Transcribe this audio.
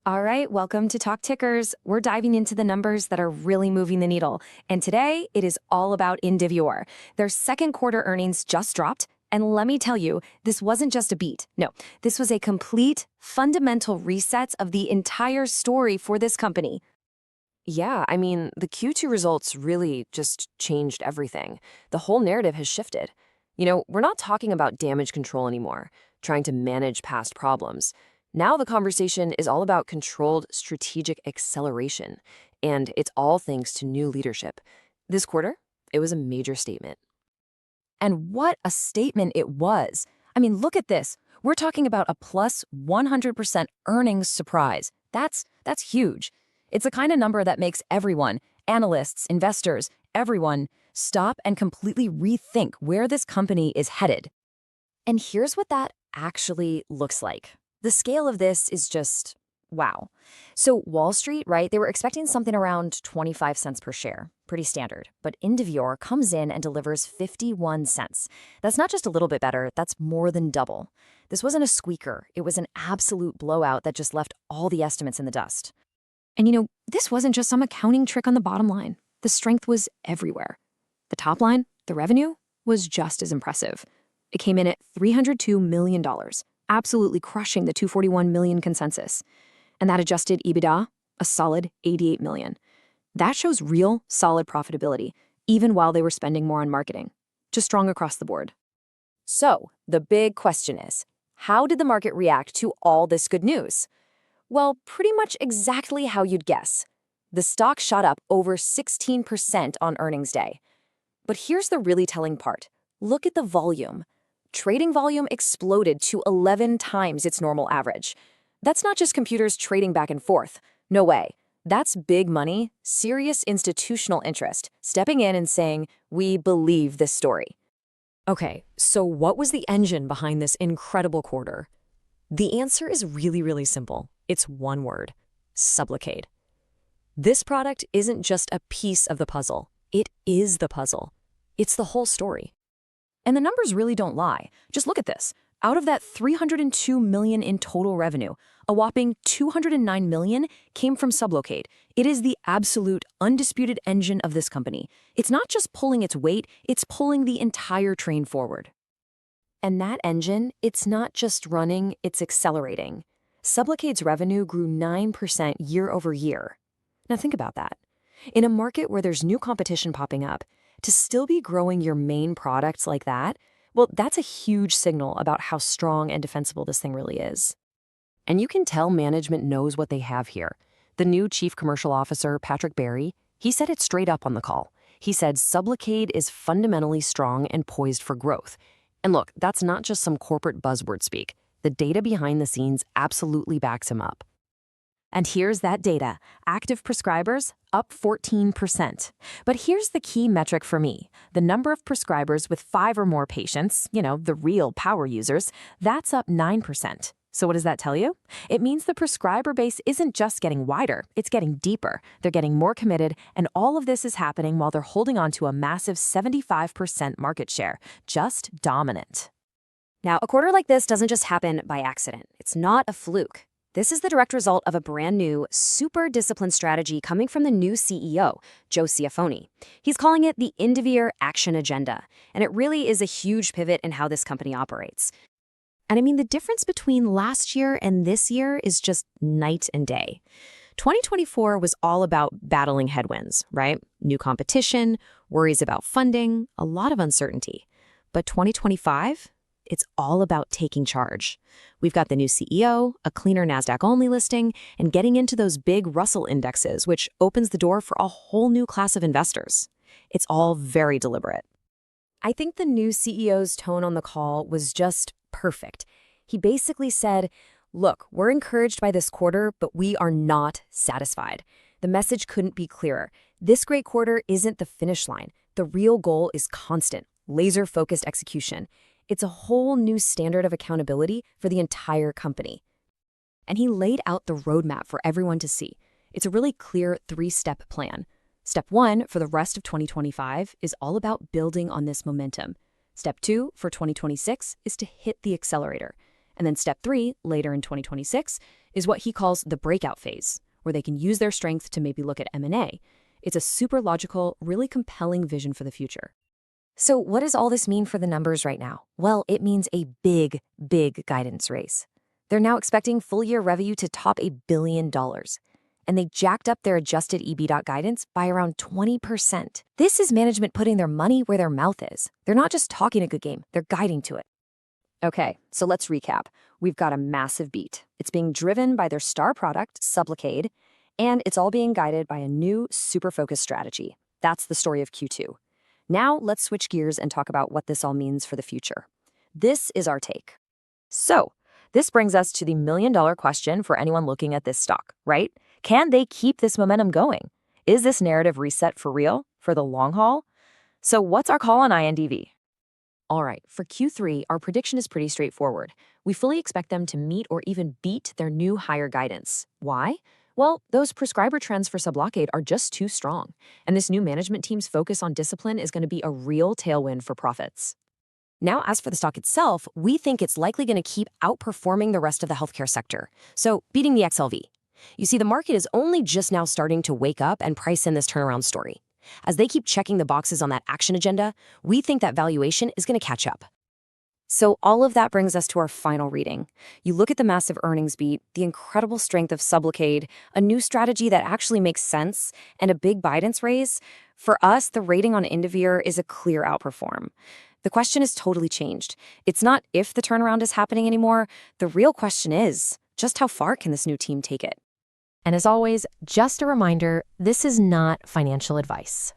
All right, welcome to Talk Tickers. We're diving into the numbers that are really moving the needle. And today, it is all about Indivior. Their second quarter earnings just dropped. And let me tell you, this wasn't just a beat. No, this was a complete, fundamental reset of the entire story for this company. Yeah, I mean, the Q2 results really just changed everything. The whole narrative has shifted. We're not talking about damage control anymore, trying to manage past problems. Now the conversation is all about controlled strategic acceleration, and it's all thanks to new leadership. This quarter, it was a major statement. And what a statement it was. I mean, look at this. We're talking about a plus 100% earnings surprise. That's huge. It's the kind of number that makes everyone, analysts, investors, everyone, stop and completely rethink where this company is headed. And here's what that actually looks like. The scale of this is just, wow. So Wall Street, right, they were expecting something around 25 cents per share. Pretty standard. But Indivior comes in and delivers 51 cents. That's not just a little bit better, that's more than double. This wasn't a squeaker. It was an absolute blowout that just left all the estimates in the dust. And this wasn't just some accounting trick on the bottom line. The strength was everywhere. The top line, the revenue, was just as impressive. It came in at $302 million. Absolutely crushing the $241 million consensus. And that adjusted EBITDA, a solid $88 million. That shows real, solid profitability, even while they were spending more on marketing. Just strong across the board. So, the big question is, how did the market react to all this good news? Well, pretty much exactly how you'd guess. The stock shot up over 16% on earnings day. But here's the really telling part. Look at the volume. Trading volume exploded to 11 times its normal average. That's not just computers trading back and forth. No way. That's big money, serious institutional interest, stepping in and saying, we believe this story. Okay, so what was the engine behind this incredible quarter? The answer is really, really simple. It's one word: Sublocade. This product isn't just a piece of the puzzle. It is the puzzle. It's the whole story. And the numbers really don't lie. Just look at this. Out of that $302 million in total revenue, a whopping $209 million came from Sublocade. It is the absolute, undisputed engine of this company. It's not just pulling its weight, it's pulling the entire train forward. And that engine, it's not just running, it's accelerating. Sublocade's revenue grew 9% year over year. Now think about that. In a market where there's new competition popping up, to still be growing your main products like that, well, that's a huge signal about how strong and defensible this thing really is. And you can tell management knows what they have here. The new Chief Commercial Officer, Patrick Barry, he said it straight up on the call. He said Sublocade is fundamentally strong and poised for growth. And look, that's not just some corporate buzzword speak. The data behind the scenes absolutely backs him up. And here's that data. Active prescribers, up 14%. But here's the key metric for me. The number of prescribers with 5 or more patients, the real power users, that's up 9%. So what does that tell you? It means the prescriber base isn't just getting wider, it's getting deeper. They're getting more committed, and all of this is happening while they're holding on to a massive 75% market share. Just dominant. Now, a quarter like this doesn't just happen by accident. It's not a fluke. This is the direct result of a brand new, super disciplined strategy coming from the new CEO, Joe Ciaffoni. He's calling it the Indivior Action Agenda, and it really is a huge pivot in how this company operates. And I mean, the difference between last year and this year is just night and day. 2024 was all about battling headwinds, right? New competition, worries about funding, a lot of uncertainty. But 2025? It's all about taking charge. We've got the new CEO, a cleaner Nasdaq-only listing, and getting into those big Russell indexes, which opens the door for a whole new class of investors. It's all very deliberate. I think the new CEO's tone on the call was just perfect. He basically said, look, we're encouraged by this quarter, but we are not satisfied. The message couldn't be clearer. This great quarter isn't the finish line. The real goal is constant, laser-focused execution. It's a whole new standard of accountability for the entire company. And he laid out the roadmap for everyone to see. It's a really clear 3-step plan. Step 1 for the rest of 2025 is all about building on this momentum. Step 2 for 2026 is to hit the accelerator. And then step 3, later in 2026, is what he calls the breakout phase, where they can use their strength to maybe look at M&A. It's a super logical, really compelling vision for the future. So what does all this mean for the numbers right now? Well, it means a big, big guidance raise. They're now expecting full-year revenue to top $1 billion. And they jacked up their adjusted EBITDA guidance by around 20%. This is management putting their money where their mouth is. They're not just talking a good game, they're guiding to it. Okay, so let's recap. We've got a massive beat. It's being driven by their star product, Sublocade, and it's all being guided by a new, super focused strategy. That's the story of Q2. Now, let's switch gears and talk about what this all means for the future. This is our take. So, this brings us to the million-dollar question for anyone looking at this stock, right? Can they keep this momentum going? Is this narrative reset for real, for the long haul? So what's our call on INDV? All right, for Q3, our prediction is pretty straightforward. We fully expect them to meet or even beat their new higher guidance. Why? Well, those prescriber trends for Sublocade are just too strong, and this new management team's focus on discipline is going to be a real tailwind for profits. Now, as for the stock itself, we think it's likely going to keep outperforming the rest of the healthcare sector, so beating the XLV. You see, the market is only just now starting to wake up and price in this turnaround story. As they keep checking the boxes on that action agenda, we think that valuation is going to catch up. So all of that brings us to our final reading. You look at the massive earnings beat, the incredible strength of Sublocade, a new strategy that actually makes sense, and a big guidance raise. For us, the rating on Indivior is a clear outperform. The question is totally changed. It's not if the turnaround is happening anymore. The real question is, just how far can this new team take it? And as always, just a reminder, this is not financial advice.